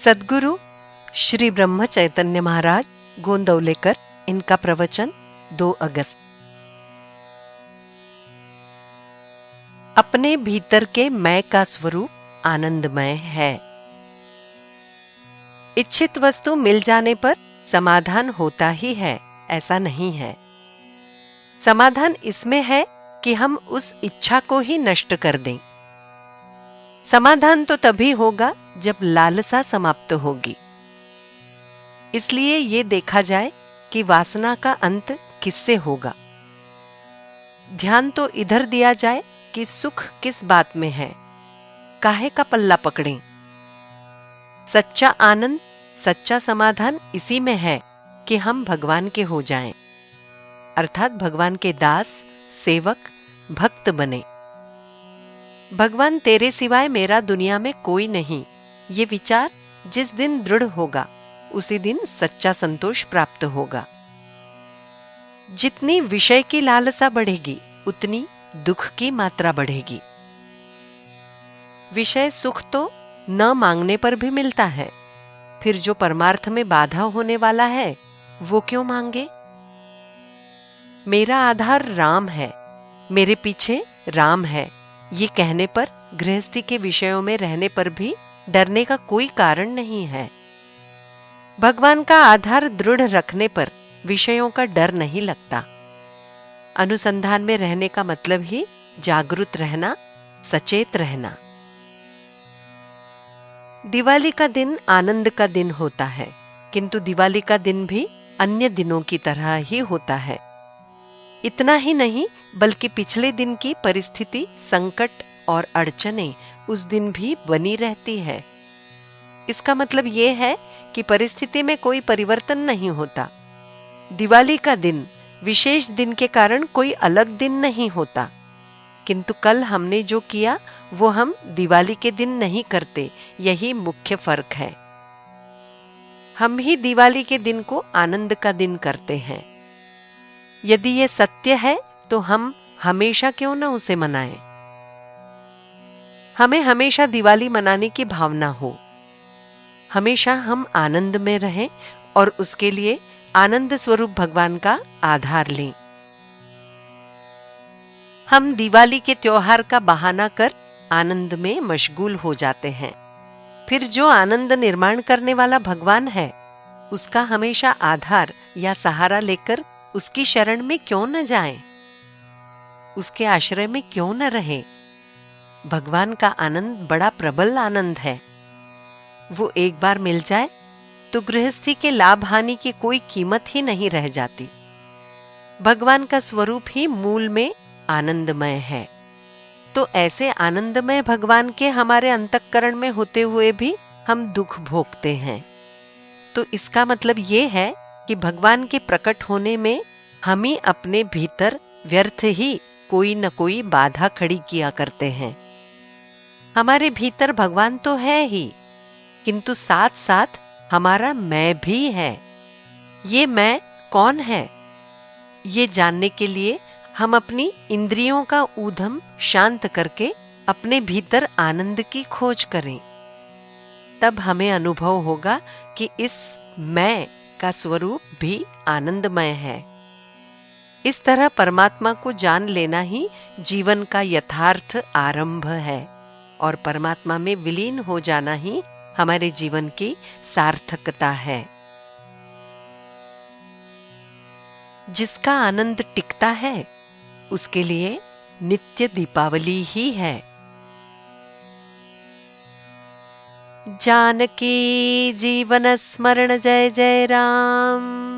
सद्गुरु श्री ब्रह्म चैतन्य महाराज गोंदवलेकर, इनका प्रवचन 2 अगस्त। अपने भीतर के मैं का स्वरूप आनंदमय है। इच्छित वस्तु मिल जाने पर समाधान होता ही है, ऐसा नहीं है। समाधान इसमें है कि हम उस इच्छा को ही नष्ट कर दें। समाधान तो तभी होगा जब लालसा समाप्त होगी। इसलिए ये देखा जाए कि वासना का अंत किससे होगा। ध्यान तो इधर दिया जाए कि सुख किस बात में है, काहे का पल्ला पकड़ें। सच्चा आनंद, सच्चा समाधान इसी में है कि हम भगवान के हो जाएं, अर्थात भगवान के दास, सेवक, भक्त बने। भगवान तेरे सिवाय मेरा दुनिया में कोई नहीं, ये विचार जिस दिन दृढ़ होगा उसी दिन सच्चा संतोष प्राप्त होगा। जितनी विषय की लालसा बढ़ेगी उतनी दुख की मात्रा बढ़ेगी। विषय सुख तो न मांगने पर भी मिलता है, फिर जो परमार्थ में बाधा होने वाला है वो क्यों मांगे। मेरा आधार राम है, मेरे पीछे राम है, ये कहने पर गृहस्थी के विषयों में रहने पर भी डरने का कोई कारण नहीं है। भगवान का आधार दृढ़ रखने पर विषयों का डर नहीं लगता। अनुसंधान में रहने का मतलब ही जागरूक रहना, सचेत रहना। दिवाली का दिन आनंद का दिन होता है, किंतु दिवाली का दिन भी अन्य दिनों की तरह ही होता है। इतना ही नहीं बल्कि पिछले दिन की परिस्थिति, संकट और अड़चनें उस दिन भी बनी रहती है। इसका मतलब ये है कि परिस्थिति में कोई परिवर्तन नहीं होता। दिवाली का दिन विशेष दिन के कारण कोई अलग दिन नहीं होता, किंतु कल हमने जो किया वो हम दिवाली के दिन नहीं करते, यही मुख्य फर्क है। हम ही दिवाली के दिन को आनंद का दिन करते हैं। यदि ये सत्य है तो हम हमेशा क्यों न उसे मनाएं। हमें हमेशा दिवाली मनाने की भावना हो, हमेशा हम आनंद में रहें और उसके लिए आनंद स्वरूप भगवान का आधार लें। हम दिवाली के त्योहार का बहाना कर आनंद में मशगूल हो जाते हैं, फिर जो आनंद निर्माण करने वाला भगवान है उसका हमेशा आधार या सहारा लेकर उसकी शरण में क्यों न जाएं, उसके आश्रय में क्यों न रहें। भगवान का आनंद बड़ा प्रबल आनंद है। वो एक बार मिल जाए तो गृहस्थी के लाभ हानि की कोई कीमत ही नहीं रह जाती। भगवान का स्वरूप ही मूल में आनंदमय है, तो ऐसे आनंदमय भगवान के हमारे अंतःकरण में होते हुए भी हम दुख भोगते हैं। तो इसका मतलब ये है कि भगवान के प्रकट होने में हम ही अपने भीतर व्यर्थ ही कोई न कोई बाधा खड़ी किया करते हैं। हमारे भीतर भगवान तो है ही, किंतु साथ साथ हमारा मैं भी है। ये मैं कौन है, ये जानने के लिए हम अपनी इंद्रियों का ऊधम शांत करके अपने भीतर आनंद की खोज करें। तब हमें अनुभव होगा कि इस मैं का स्वरूप भी आनंदमय है। इस तरह परमात्मा को जान लेना ही जीवन का यथार्थ आरंभ है और परमात्मा में विलीन हो जाना ही हमारे जीवन की सार्थकता है। जिसका आनंद टिकता है उसके लिए नित्य दीपावली ही है। जानकी जीवन स्मरण जय जय राम।